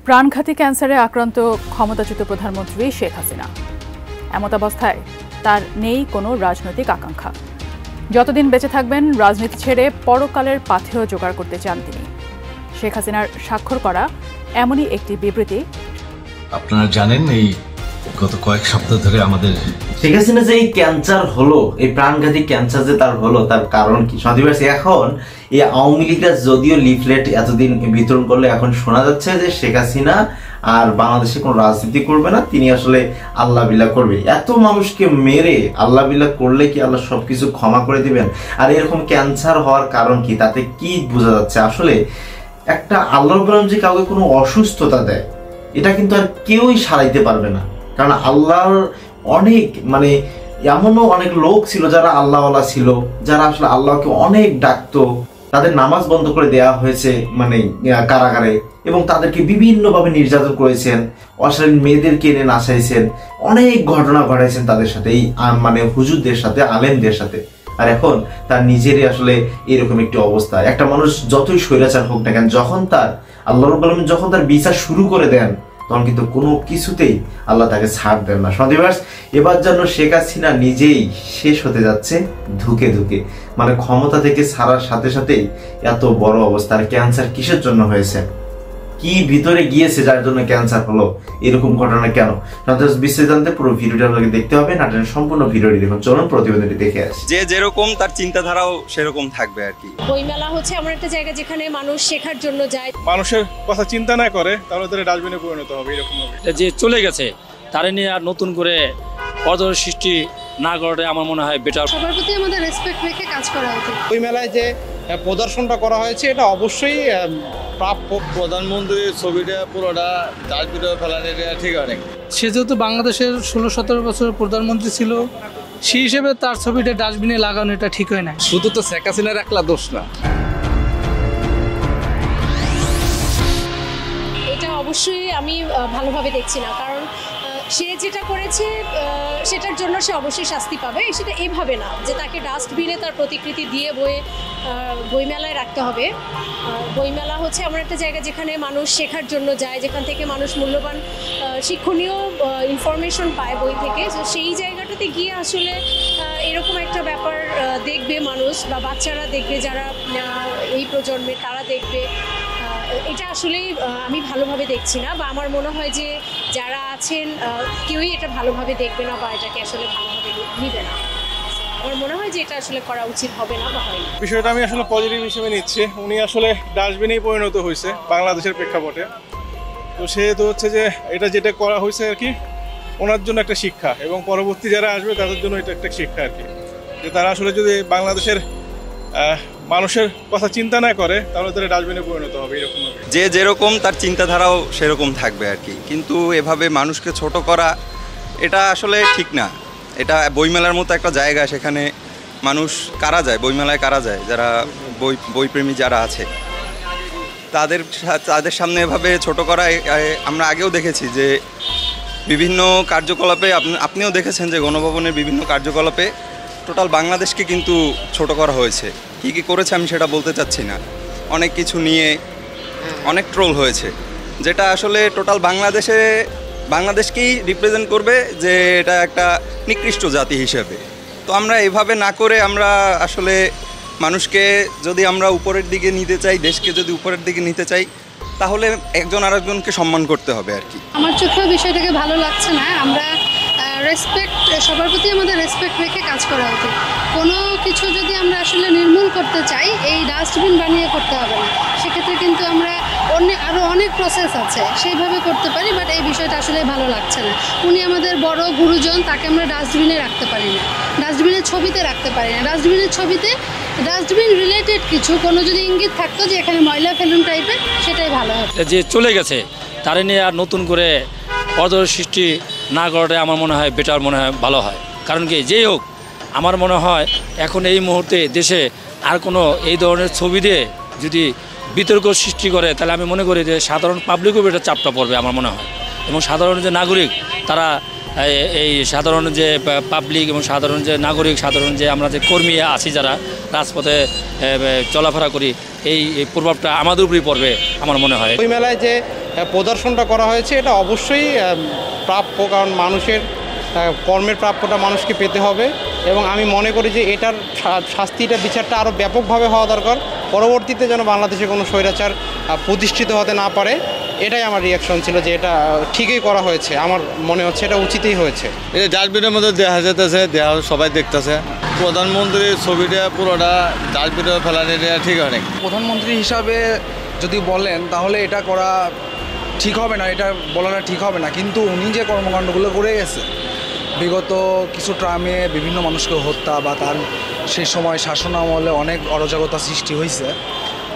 প্রাণঘাতী ক্যান্সারে আক্রান্ত ক্ষমতাচ্যুত প্রধানমন্ত্রী শেখ হাসিনা। এমতাবস্থায় তার নেই কোনো রাজনৈতিক আকাঙ্ক্ষা। যতদিন বেঁচে থাকবেন রাজনীতি ছেড়ে পরকালের পাথেয় জোগাড় করতে চান তিনি। শেখ হাসিনার স্বাক্ষর করা এমনই একটি বিবৃতি। আপনারা জানেন এই গত কয়েক সপ্তাহ ধরে আমাদের শেখ হাসিনা যে এই ক্যান্সার হলো, এই প্রাণঘাতী ক্যান্সার যে তার হলো, তার কারণ কি? এখন এই আওয়ামী লীগের যদিও লিফলেট এতদিন বিতরণ করলে এখন শোনা যাচ্ছে যে শেখ হাসিনা আর বাংলাদেশে কোনো রাজনীতি করবে না, তিনি আসলে আল্লাহ বিল্লাহ করবে। এত মানুষকে মেরে আল্লাহ বিল্লাহ করলে কি আল্লাহ সবকিছু ক্ষমা করে দিবেন? আর এরকম ক্যান্সার হওয়ার কারণ কি, তাতে কি বোঝা যাচ্ছে? আসলে একটা আল্লাহ যে কাউকে কোনো অসুস্থতা দেয়, এটা কিন্তু আর কেউই সারাইতে পারবে না। কারণ আল্লাহর অনেক এমনও অনেক লোক ছিল যারা আল্লাহওয়ালা ছিল, যারা আসলে আল্লাহকে অনেক ডাকতো, তাদের নামাজ বন্ধ করে দেওয়া হয়েছে কারাগারে, এবং তাদেরকে বিভিন্নভাবে নির্যাতন করেছেন, অশালীন মেয়েদেরকে এনে নাচাইছেন, অনেক ঘটনা ঘটাইছেন তাদের সাথে, এই হুজুরদের সাথে, আলেমদের সাথে। আর এখন তার নিজেরই আসলে এরকম একটি অবস্থা। একটা মানুষ যতই স্বৈরাচার হোক না কেন, যখন তার আল্লাহ রাব্বুল আলামিন যখন তার বিচার শুরু করে দেন, তখন কিন্তু কোনো কিছুতেই আল্লাহ তাকে ছাড় দেন না। সন্ধিবাস এবার যেন শেখ হাসিনা নিজেই শেষ হতে যাচ্ছে ধুকে ধুকে। ক্ষমতা থেকে ছাড়ার সাথে সাথেই এত বড় অবস্থা। আর ক্যান্সার কিসের জন্য হয়েছে, কি ভিতরে গিয়েছে যার জন্য ক্যান্সার হলো, এরকম ঘটনা কেন? বিস্তারিত জানতে পুরো ভিডিওটা আপনাকে দেখতে হবে। নাটকের সম্পূর্ণ ভিডিওটি দেখুন। চলুন প্রতিবেদনটি দেখে আসি। যে যেরকম তার চিন্তাধারাও সেরকম থাকবে আর কি। বইমেলা হচ্ছে এমন একটা জায়গা যেখানে মানুষ শেখার জন্য যায়। মানুষের কথা চিন্তা না করে তাহলে তারা ডাস্টবিনে পরিণত হবে, এরকম হবে। যে চলে গেছে তারে নিয়ে আর নতুন করে পর্দা সৃষ্টি না করাটা আমার মনে হয় বেটার। সবার প্রতি আমাদের রেসপেক্ট রেখে কাজ করা উচিত। ওই মেলায় যে প্রদর্শনটা করা হয়েছে এটা অবশ্যই প্রাপ্য। প্রধানমন্ত্রীর ছবিটা পুরোটা ডাস্টবিনে ফেলানো ঠিক অনেক। সে যেহেতু বাংলাদেশের 16-17 বছর প্রধানমন্ত্রী ছিল, সেই হিসেবে তার ছবিটা ডাস্টবিনে লাগানো এটা ঠিক হয় না। শুধু তো শেখ হাসিনার একলা দোষ না, এটা অবশ্যই আমি ভালোভাবে দেখছি না। কারণ সে যেটা করেছে সেটার জন্য সে অবশ্যই শাস্তি পাবে। সেটা এইভাবে না যে তাকে ডাস্টবিনে তার প্রতিকৃতি দিয়ে বইমেলায় রাখতে হবে। বইমেলা হচ্ছে এমন একটা জায়গা যেখানে মানুষ শেখার জন্য যায়, যেখান থেকে মানুষ মূল্যবান শিক্ষণীয় ইনফরমেশন পায় বই থেকে। তো সেই জায়গাটাতে গিয়ে আসলে এরকম একটা ব্যাপার দেখবে মানুষ, বা বাচ্চারা দেখবে, যারা এই প্রজন্মের তারা দেখবে। এটা আসলেই আমি ভালোভাবে দেখছি না, বা আমার মনে হয় যে যারা আছেন কেউই এটা ভালোভাবে দেখবে না, বা এটাকে আসলে ভালোভাবে নিবে না। আমার মনে হয় যে এটা আসলে করা উচিত হবে না বা হয় না। বিষয়টা আমি আসলে পজিটিভ হিসেবে নিচ্ছি। উনি আসলে ডাস্টবিনেই পরিণত হয়েছে বাংলাদেশের প্রেক্ষাপটে। তো সেহেতু হচ্ছে যে এটা যেটা করা হয়েছে আর কি ওনার জন্য একটা শিক্ষা, এবং পরবর্তী যারা আসবে তাদের জন্য এটা একটা শিক্ষা আর কি, যে তারা আসলে যদি বাংলাদেশের মানুষের কথা চিন্তা না করে তাহলে তারা ডাস্টবিনে পরিণত হবে, এরকম হবে। যে যেরকম তার চিন্তাধারাও সেরকম থাকবে আর কি। কিন্তু এভাবে মানুষকে ছোট করা এটা আসলে ঠিক না। এটা বইমেলার মতো একটা জায়গা, সেখানে মানুষ কারা যায়, বইমেলায় কারা যায়, যারা বইপ্রেমী যারা আছে, তাদের সামনে এভাবে ছোট করা আমরা আগেও দেখেছি যে বিভিন্ন কার্যকলাপে, আপনিও দেখেছেন যে গণভবনের বিভিন্ন কার্যকলাপে টোটাল বাংলাদেশকে কিন্তু ছোট করা হয়েছে। কী কী করেছে আমি সেটা বলতে চাচ্ছি না। অনেক কিছু নিয়ে অনেক ট্রোল হয়েছে, যেটা আসলে টোটাল বাংলাদেশকেই রিপ্রেজেন্ট করবে যে এটা একটা নিকৃষ্ট জাতি হিসেবে। তো আমরা এভাবে না করে আমরা আসলে মানুষকে যদি আমরা উপরের দিকে নিতে চাই, দেশকে যদি উপরের দিকে নিতে চাই, তাহলে একজন আরেকজনকে সম্মান করতে হবে আর কি। আমার চোখেও বিষয়টাকে ভালো লাগছে না। আমরা সবার প্রতি আমাদের রেসপেক্ট রেখে কাজ করা উচিত। কোনো কিছু যদি আমরা আসলে নির্মূল করতে চাই, এই ডাস্টবিন বানিয়ে করতে হবে না। সেক্ষেত্রে কিন্তু আমরা আরও অনেক প্রসেস আছে, সেইভাবে করতে পারি। বাট এই বিষয়টা আসলে ভালো লাগছে না। উনি আমাদের বড় গুরুজন, তাকে আমরা ডাস্টবিনে রাখতে পারি না, ডাস্টবিনের ছবিতে রাখতে পারি না। ডাস্টবিনের ছবিতে ডাস্টবিন রিলেটেড কিছু কোনো যদি ইঙ্গিত থাকতো যে এখানে ময়লা ফেলুন টাইপের, সেটাই ভালো হতো। যে চলে গেছে তারে নিয়ে আর নতুন করে পর্দা সৃষ্টি না করাটাই আমার মনে হয় বেটার, মনে হয় ভালো হয়। কারণ কি, যেই হোক আমার মনে হয় এখন এই মুহূর্তে দেশে আর কোনো এই ধরনের ছবি দিয়ে যদি বিতর্ক সৃষ্টি করে, তাহলে আমি মনে করি যে সাধারণ পাবলিকও এটা চাপটা পড়বে আমার মনে হয়। এবং সাধারণ যে নাগরিক, তারা এই সাধারণ যে পাবলিক এবং সাধারণ যে নাগরিক, সাধারণ যে আমরা যে কর্মী আছি যারা রাজপথে চলাফেরা করি, এই প্রভাবটা আমাদের উপরেই পড়বে আমার মনে হয়। ওই মেলায় যে প্রদর্শনটা করা হয়েছে এটা অবশ্যই প্রাপ্য, কারণ মানুষের কর্মের প্রাপ্যটা মানুষকে পেতে হবে এবং আমি মনে করি যে এটার শাস্তিটা বিচারটা আরও ব্যাপকভাবে হওয়া দরকার। পরবর্তীতে যেন বাংলাদেশে কোনো স্বৈরাচার প্রতিষ্ঠিত হতে না পারে, এটাই আমার রিয়াকশন ছিল যে এটা ঠিকই করা হয়েছে। আমার মনে হচ্ছে এটা উচিতই হয়েছে। এটা ডাস্টবিনের মধ্যে দেখা যেতেছে, দেখা সবাই দেখতেছে। প্রধানমন্ত্রীর ছবিটা পুরোটা ডাস্টবিনে ফেলানো এটা ঠিক হয় না। প্রধানমন্ত্রী হিসাবে যদি বলেন তাহলে এটা করা ঠিক হবে না, এটা বলাটা ঠিক হবে না। কিন্তু উনি যে কর্মকাণ্ডগুলো করে গেছে, বিগত কিছু ট্রামে বিভিন্ন মানুষকে হত্যা বা তার সেই সময় শাসন আমলে অনেক অরাজকতা সৃষ্টি হয়েছে,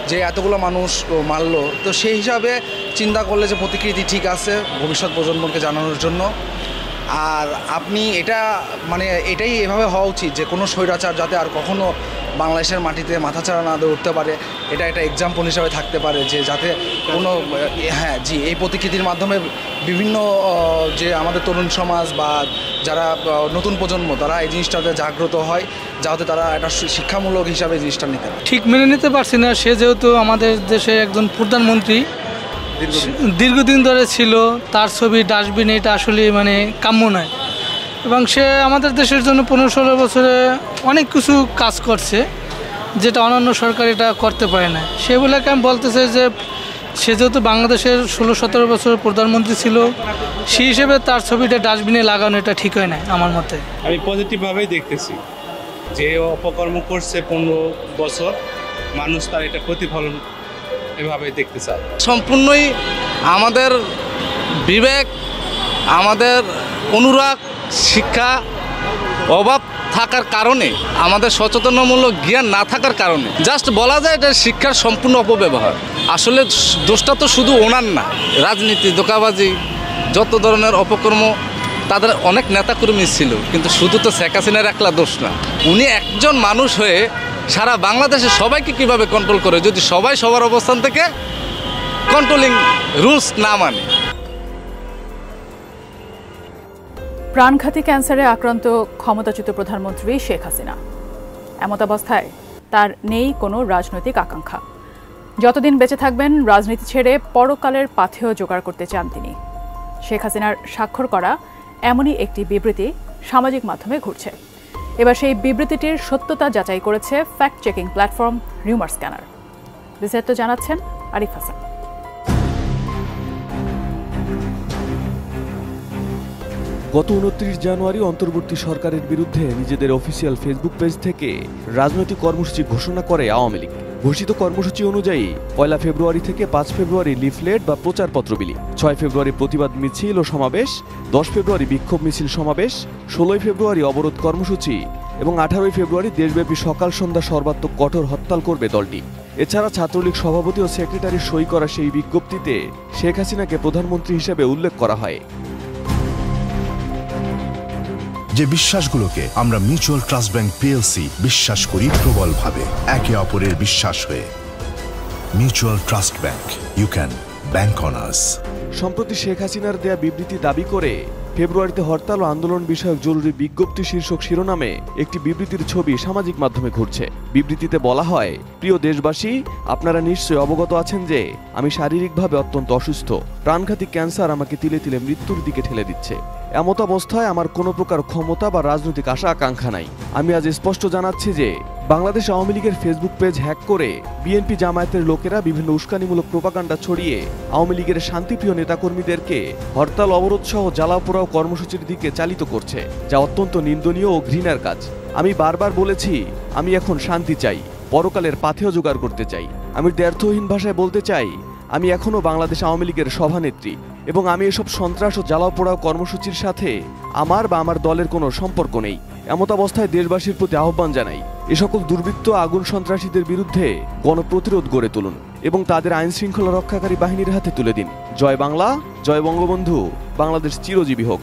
যে এতগুলো মানুষ মারলো, তো সেই হিসাবে চিন্তা করলে যে প্রতিকৃতি ঠিক আছে ভবিষ্যৎ প্রজন্মকে জানানোর জন্য। আর আপনি এটা মানে এটাই এভাবে হওয়া উচিত যে কোনো স্বৈরাচার যাতে আর কখনো বাংলাদেশের মাটিতে মাথাচাড়া না দিয়ে উঠতে পারে, এটা একটা এক্সাম্পল হিসাবে থাকতে পারে যে যাতে কোনো এই প্রতিকৃতির মাধ্যমে বিভিন্ন যে আমাদের তরুণ সমাজ বা যারা নতুন প্রজন্ম তারা এই জিনিসটাতে জাগ্রত হয়, যাতে তারা একটা শিক্ষামূলক হিসাবে এই জিনিসটা নিতে পারে। ঠিক মেনে নিতে পারছি না, সে যেহেতু আমাদের দেশে একজন প্রধানমন্ত্রী দীর্ঘদিন ধরে ছিল, তার ছবি ডাস্টবিনে এটা আসলে মানে কাম্য নয়। এবং সে আমাদের দেশের জন্য 15-16 বছরে অনেক কিছু কাজ করছে যেটা অন্যান্য সরকার এটা করতে পারে না। সেগুলোকে আমি বলতে চাই যে সে যেহেতু বাংলাদেশের 16-17 বছর প্রধানমন্ত্রী ছিল, সেই হিসেবে তার ছবিটা ডাস্টবিনে লাগানো এটা ঠিক হয় না আমার মতে। আমি পজিটিভভাবেই দেখতেছি যে অপকর্ম করছে 15 বছর, মানুষ তার এটা প্রতিফলন এভাবে দেখতে চায়। সম্পূর্ণই আমাদের বিবেক, আমাদের অনুরাগ, শিক্ষা অভাব থাকার কারণে, আমাদের সচেতনমূলক জ্ঞান না থাকার কারণে জাস্ট বলা যায় এটা শিক্ষার সম্পূর্ণ অপব্যবহার। আসলে দোষটা তো শুধু ওনার না, রাজনীতি, ধোঁকাবাজি, যত ধরনের অপকর্ম তাদের অনেক নেতাকর্মী ছিল, কিন্তু শুধু তো শেখ হাসিনার একলা দোষ না। উনি একজন মানুষ হয়ে সারা বাংলাদেশে সবাইকে কিভাবে কন্ট্রোল করে যদি সবাই সবার অবস্থান থেকে কন্ট্রোলিং রুলস না মানে। প্রাণঘাতী ক্যান্সারে আক্রান্ত ক্ষমতাচ্যুত প্রধানমন্ত্রী শেখ হাসিনা। এমতাবস্থায় তার নেই কোনো রাজনৈতিক আকাঙ্ক্ষা। যতদিন বেঁচে থাকবেন রাজনীতি ছেড়ে পরকালের পাথেয় জোগাড় করতে চান তিনি। শেখ হাসিনার স্বাক্ষর করা এমনই একটি বিবৃতি সামাজিক মাধ্যমে ঘুরছে। এবার সেই বিবৃতিটির সত্যতা যাচাই করেছে fact checking platform Rumor scanner. বিস্তারিত জানাচ্ছেন আরিফ হাসান। গত 29 জানুয়ারি অন্তর্বর্তী সরকারের বিরুদ্ধে নিজেদের অফিসিয়াল ফেসবুক পেজ থেকে রাজনৈতিক কর্মসূচি ঘোষণা করে আওয়ামী লীগ। ঘোষিত কর্মসূচি অনুযায়ী 1 ফেব্রুয়ারি থেকে 5 ফেব্রুয়ারি লিফলেট বা প্রচারপত্র বিলি, 6 ফেব্রুয়ারি প্রতিবাদ মিছিল ও সমাবেশ, 10 ফেব্রুয়ারি বিক্ষোভ মিছিল সমাবেশ, 16 ফেব্রুয়ারি অবরোধ কর্মসূচি এবং 18 ফেব্রুয়ারি দেশব্যাপী সকাল সন্ধ্যা সর্বাত্মক কঠোর হরতাল করবে দলটি। এছাড়া ছাত্রলীগ সভাপতি ও সেক্রেটারির সই করা সেই বিজ্ঞপ্তিতে শেখ হাসিনাকে প্রধানমন্ত্রী হিসেবে উল্লেখ করা হয়। যে বিশ্বাসগুলোকে আমরা মিউচুয়াল ট্রাস্ট ব্যাংক পিএলসি বিশ্বাস করি প্রবলভাবে, একে অপরের বিশ্বাস হয়ে। Mutual trust bank, you can bank on us. সম্প্রতি শেখ হাসিনার দেয়া বিবৃতি দাবি করে ফেব্রুয়ারিতে হরতাল ও আন্দোলন বিষয়ক জরুরি বিজ্ঞপ্তি শীর্ষক শিরোনামে একটি বিবৃতির ছবি সামাজিক মাধ্যমে ঘুরছে। বিবৃতিতে বলা হয়, প্রিয় দেশবাসী, আপনারা নিশ্চয়ই অবগত আছেন যে আমি শারীরিকভাবে অত্যন্ত অসুস্থ। প্রাণঘাতী ক্যান্সার আমাকে তিলে তিলে মৃত্যুর দিকে ঠেলে দিচ্ছে। এমত অবস্থায় আমার কোনো প্রকার ক্ষমতা বা রাজনৈতিক আশা আকাঙ্ক্ষা নাই। আমি আজ স্পষ্ট জানাচ্ছি যে বাংলাদেশ আওয়ামী লীগের ফেসবুক পেজ হ্যাক করে বিএনপি জামায়াতের লোকেরা বিভিন্ন উস্কানিমূলক প্রোপাগান্ডা ছড়িয়ে আওয়ামী লীগের শান্তিপ্রিয় নেতাকর্মীদেরকে হরতাল, অবরোধ সহ জ্বালাও পোড়াও কর্মসূচির দিকে চালিত করছে, যা অত্যন্ত নিন্দনীয় ও ঘৃণার কাজ। আমি বারবার বলেছি, আমি এখন শান্তি চাই, পরকালের পাথেয় জোগাড় করতে চাই। আমি দ্ব্যর্থহীন ভাষায় বলতে চাই, আমি এখনও বাংলাদেশ আওয়ামী লীগের সভানেত্রী এবং আমি এসব সন্ত্রাস ও জ্বালাও পোড়াও কর্মসূচির সাথে আমার বা আমার দলের কোনো সম্পর্ক নেই। এমত অবস্থায় দেশবাসীর প্রতি আহ্বান জানাই, এ সকল দুর্বৃত্ত আগুন সন্ত্রাসীদের বিরুদ্ধে গণপ্রতিরোধ গড়ে তুলুন এবং তাদের আইন শৃঙ্খলা রক্ষাকারী বাহিনীর হাতে তুলে দিন। জয় বাংলা, জয় বঙ্গবন্ধু, বাংলাদেশ চিরজীবী হোক।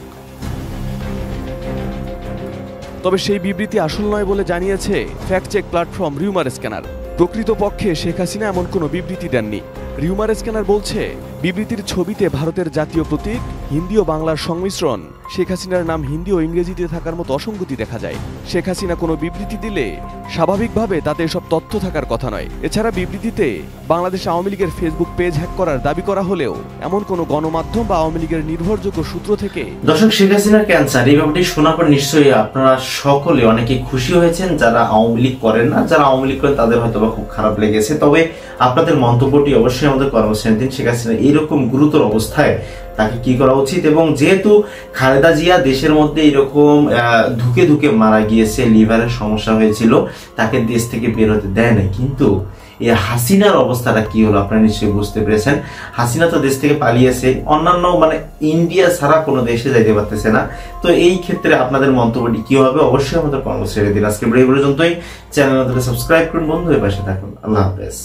তবে সেই বিবৃতি আসল নয় বলে জানিয়েছে fact check platform Rumor Scanner. প্রকৃতপক্ষে শেখ হাসিনা এমন কোনো বিবৃতি দেননি। রিউমার স্ক্যানার বলছে, বিবৃতির ছবিতে ভারতের জাতীয় প্রতীক হিন্দি ও বাংলার সংমিশ্রণ, শেখ হাসিনার নাম হিন্দি ও ইংরেজিতে থাকার মতো অসঙ্গতি দেখা যায়। শেখ হাসিনা কোনো বিবৃতি দিলে স্বাভাবিকভাবে তাতে এসব তথ্য থাকার কথা নয়। এছাড়া বিবৃতিতে বাংলাদেশ আওয়ামী লীগের ফেসবুক পেজ হ্যাক করার দাবি করা হলেও এমন কোনো গণমাধ্যম বা আওয়ামী লীগের নির্ভরযোগ্য সূত্র থেকে। দর্শক, শেখ হাসিনার ক্যান্সার এই ব্যাপারটি শোনার পর নিশ্চয়ই আপনারা সকলে অনেকে খুশি হয়েছেন। যারা আওয়ামী লীগ করেন না, যারা আওয়ামী লীগ করেন তাদের হয়তো বা খুব খারাপ লেগেছে। তবে আপনাদের মন্তব্যটি অবশ্যই আমাদের কর্মশ্রেণী দিন। শেখ হাসিনা এইরকম গুরুতর অবস্থায় তাকে কি করা উচিত, এবং যেহেতু খালেদা জিয়া দেশের মধ্যে এরকম ধুকে ধুকে মারা গিয়েছে, লিভারের সমস্যা হয়েছিল, তাকে দেশ থেকে বের হতে দেয় না, কিন্তু এই হাসিনার অবস্থাটা কি হলো আপনারা নিশ্চয়ই বুঝতে পেরেছেন। হাসিনা তো দেশ থেকে পালিয়েছে, অন্যান্য ইন্ডিয়া ছাড়া কোনো দেশে যাইতে পারতেছে না। তো এই ক্ষেত্রে আপনাদের মন্তব্যটি কি হবে অবশ্যই আমাদের কর্মশ্রেণী দিন। আজকে এই পর্যন্তই। চ্যানেল সাবস্ক্রাইব করুন, বন্ধু, এর পাশে থাকুন। আল্লাহ হাফেজ।